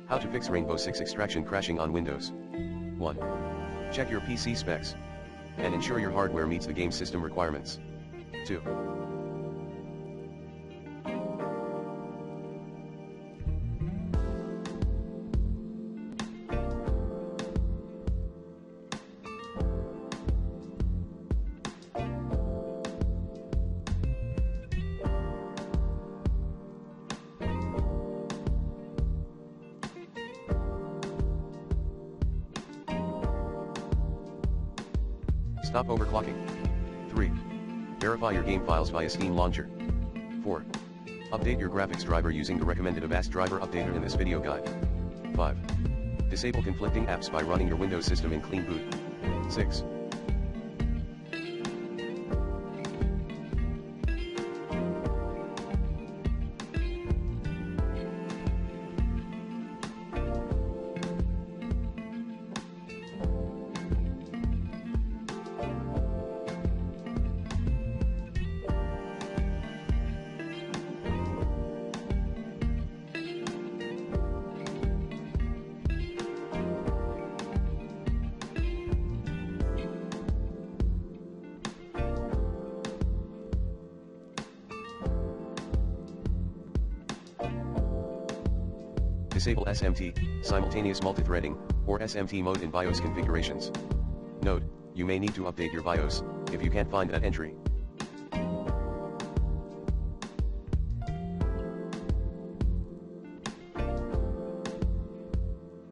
How to fix Rainbow Six extraction crashing on Windows. 1. Check your PC specs and ensure your hardware meets the game system requirements. 2. Stop overclocking. 3. Verify your game files via Steam Launcher. 4. Update your graphics driver using the recommended Avast driver updater in this video guide. 5. Disable conflicting apps by running your Windows system in Clean Boot. 6. Disable SMT, simultaneous multithreading, or SMT mode in BIOS configurations. Note, you may need to update your BIOS, if you can't find that entry.